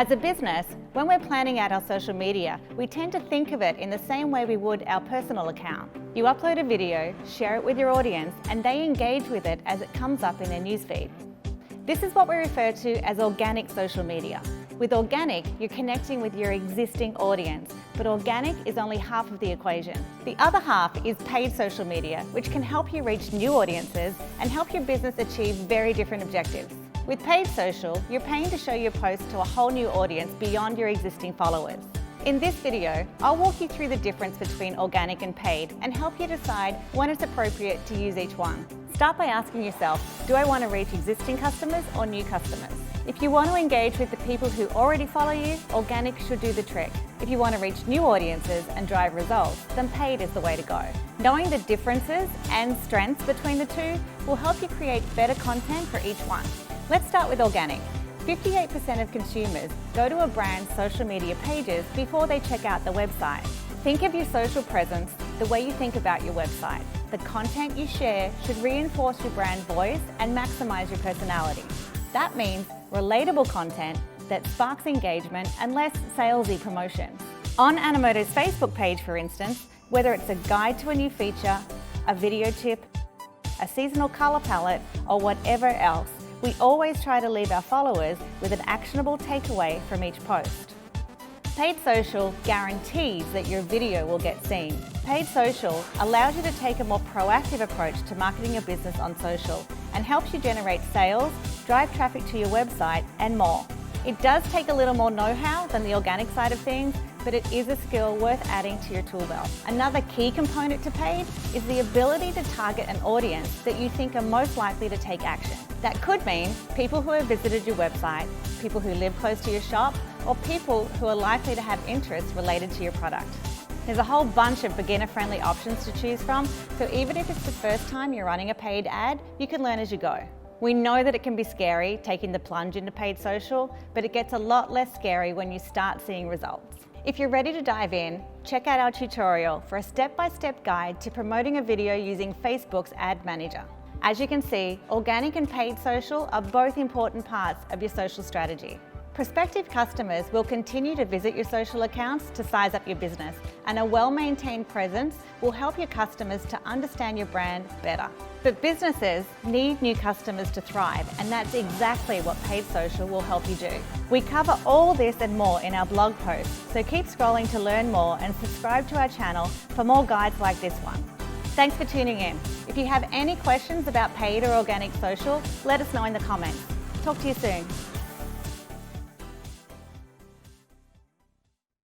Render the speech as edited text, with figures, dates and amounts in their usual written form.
As a business, when we're planning out our social media, we tend to think of it in the same way we would our personal account. You upload a video, share it with your audience, and they engage with it as it comes up in their newsfeed. This is what we refer to as organic social media. With organic, you're connecting with your existing audience, but organic is only half of the equation. The other half is paid social media, which can help you reach new audiences and help your business achieve very different objectives. With paid social, you're paying to show your post to a whole new audience beyond your existing followers. In this video, I'll walk you through the difference between organic and paid and help you decide when it's appropriate to use each one. Start by asking yourself, do I want to reach existing customers or new customers? If you want to engage with the people who already follow you, organic should do the trick. If you want to reach new audiences and drive results, then paid is the way to go. Knowing the differences and strengths between the two will help you create better content for each one. Let's start with organic. 58% of consumers go to a brand's social media pages before they check out the website. Think of your social presence the way you think about your website. The content you share should reinforce your brand voice and maximize your personality. That means relatable content that sparks engagement and less salesy promotion. On Animoto's Facebook page, for instance, whether it's a guide to a new feature, a video tip, a seasonal color palette, or whatever else, we always try to leave our followers with an actionable takeaway from each post. Paid social guarantees that your video will get seen. Paid social allows you to take a more proactive approach to marketing your business on social and helps you generate sales, drive traffic to your website, and more. It does take a little more know-how than the organic side of things, but it is a skill worth adding to your tool belt. Another key component to paid is the ability to target an audience that you think are most likely to take action. That could mean people who have visited your website, people who live close to your shop, or people who are likely to have interests related to your product. There's a whole bunch of beginner-friendly options to choose from, so even if it's the first time you're running a paid ad, you can learn as you go. We know that it can be scary taking the plunge into paid social, but it gets a lot less scary when you start seeing results. If you're ready to dive in, check out our tutorial for a step-by-step guide to promoting a video using Facebook's Ad Manager. As you can see, organic and paid social are both important parts of your social strategy. Prospective customers will continue to visit your social accounts to size up your business, and a well-maintained presence will help your customers to understand your brand better. But businesses need new customers to thrive, and that's exactly what paid social will help you do. We cover all this and more in our blog post, so keep scrolling to learn more and subscribe to our channel for more guides like this one. Thanks for tuning in. If you have any questions about paid or organic social, let us know in the comments. Talk to you soon.